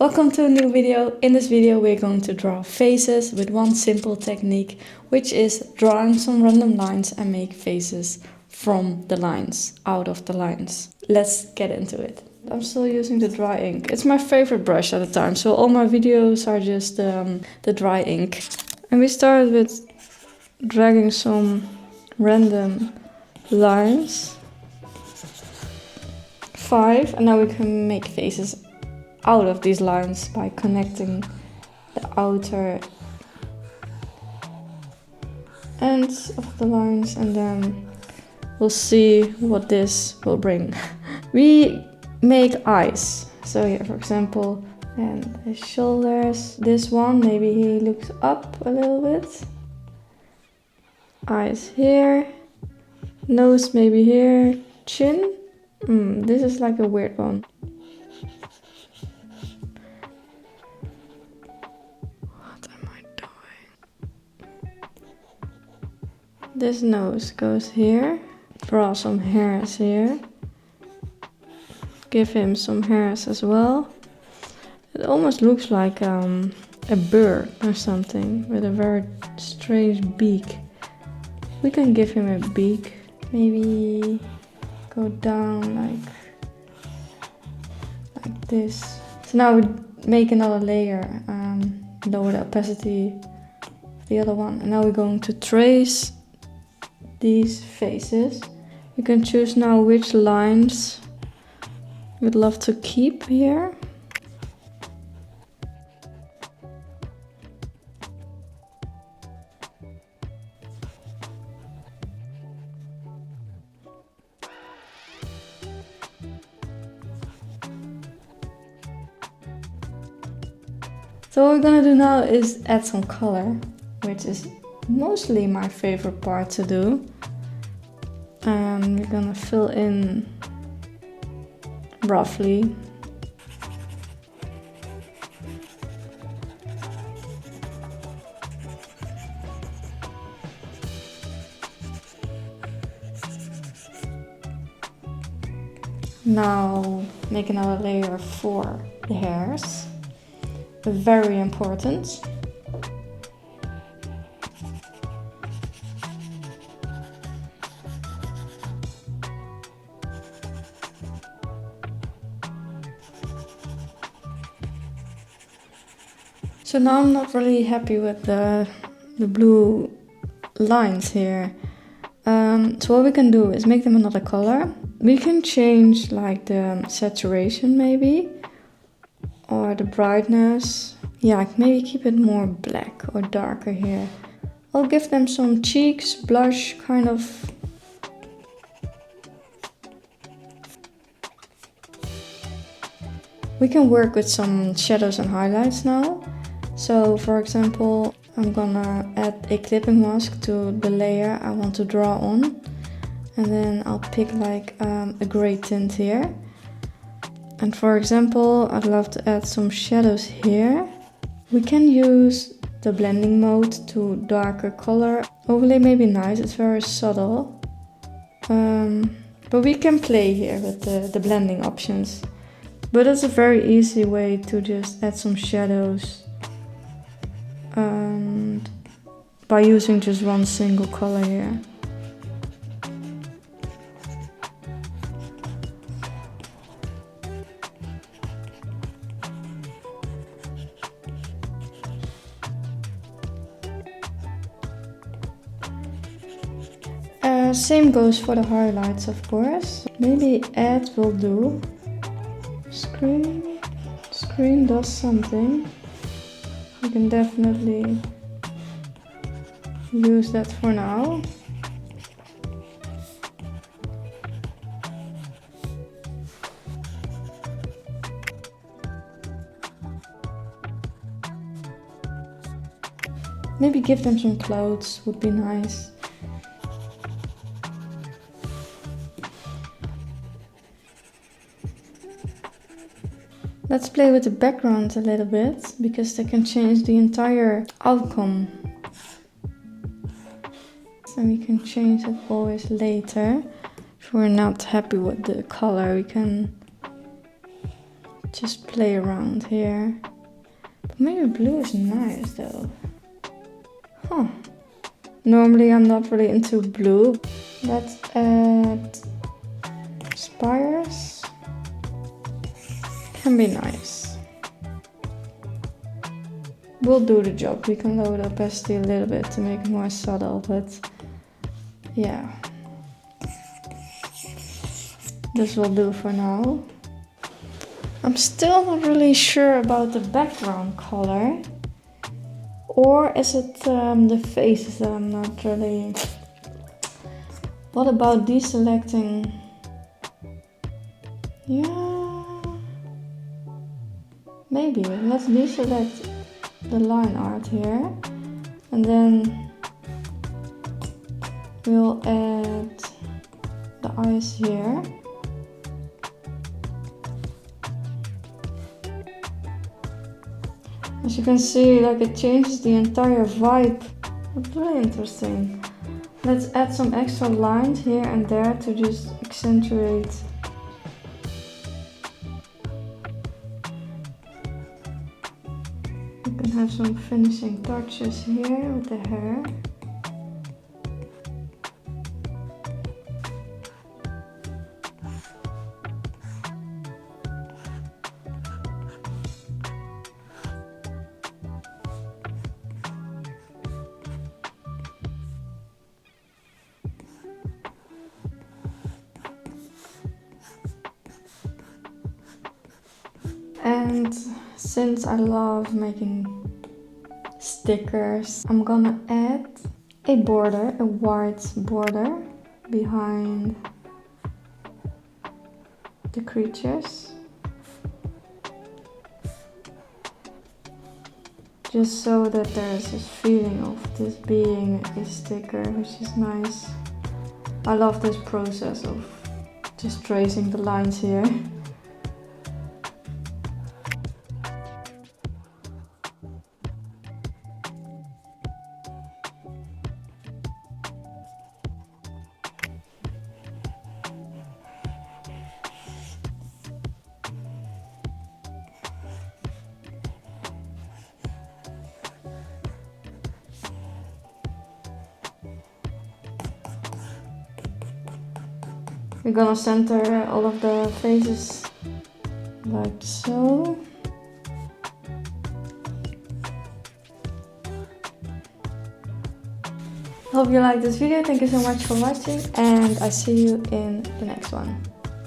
Welcome to a new video. In this video we're going to draw faces with one simple technique, which is drawing some random lines and make faces from the lines, out of the lines. Let's get into it. I'm still using the dry ink. It's my favorite brush at the time, so all my videos are just the dry ink. And we started with dragging some random lines. 5, and now we can make faces out of these lines by connecting the outer ends of the lines, and then we'll see what this will bring. We make eyes. So here, for example, and his shoulders, this one, maybe he looks up a little bit. Eyes here, nose maybe here, chin. This is like a weird one. What am I doing? This nose goes here. Draw some hairs here. Give him some hairs as well. It almost looks like a bird or something with a very strange beak. We can give him a beak. Maybe go down like this. So now we make another layer, lower the opacity of the other one, and now we're going to trace these faces. You can choose now which lines you'd love to keep here. So what we're gonna do now is add some color, which is mostly my favorite part to do. And we're gonna fill in roughly. Now make another layer for the hairs. Very important. So now I'm not really happy with the blue lines here. So what we can do is make them another color. We can change like the saturation maybe, or the brightness. Yeah, maybe keep it more black or darker here. I'll give them some cheeks, blush kind of. We can work with some shadows and highlights now. So for example, I'm gonna add a clipping mask to the layer I want to draw on. And then I'll pick like a gray tint here. And for example, I'd love to add some shadows here. We can use the blending mode to darker color. Overlay may be nice, it's very subtle. But we can play here with the blending options. But it's a very easy way to just add some shadows. And by using just one single color here. Same goes for the highlights, of course. Maybe add will do. Screen does something. You can definitely use that for now. Maybe give them some clothes would be nice. Let's play with the background a little bit, because they can change the entire outcome. And we can change it always later. If we're not happy with the color, we can just play around here. But maybe blue is nice though. Huh. Normally I'm not really into blue. Let's add spires. Can be nice. We'll do the job. We can lower the opacity a little bit to make it more subtle, but yeah. This will do for now. I'm still not really sure about the background color. Or is it the faces that I'm not really... What about deselecting? Yeah... Maybe. Let's deselect the line art here. And then we'll add the eyes here. As you can see, like it changes the entire vibe. That's really interesting. Let's add some extra lines here and there to just accentuate. You can have some finishing touches here with the hair. And since I love making stickers, I'm gonna add a border, a white border behind the creatures. Just so that there's this feeling of this being a sticker, which is nice. I love this process of just tracing the lines here. We're gonna center all of the faces like so. Hope you liked this video. Thank you so much for watching, and I see you in the next one.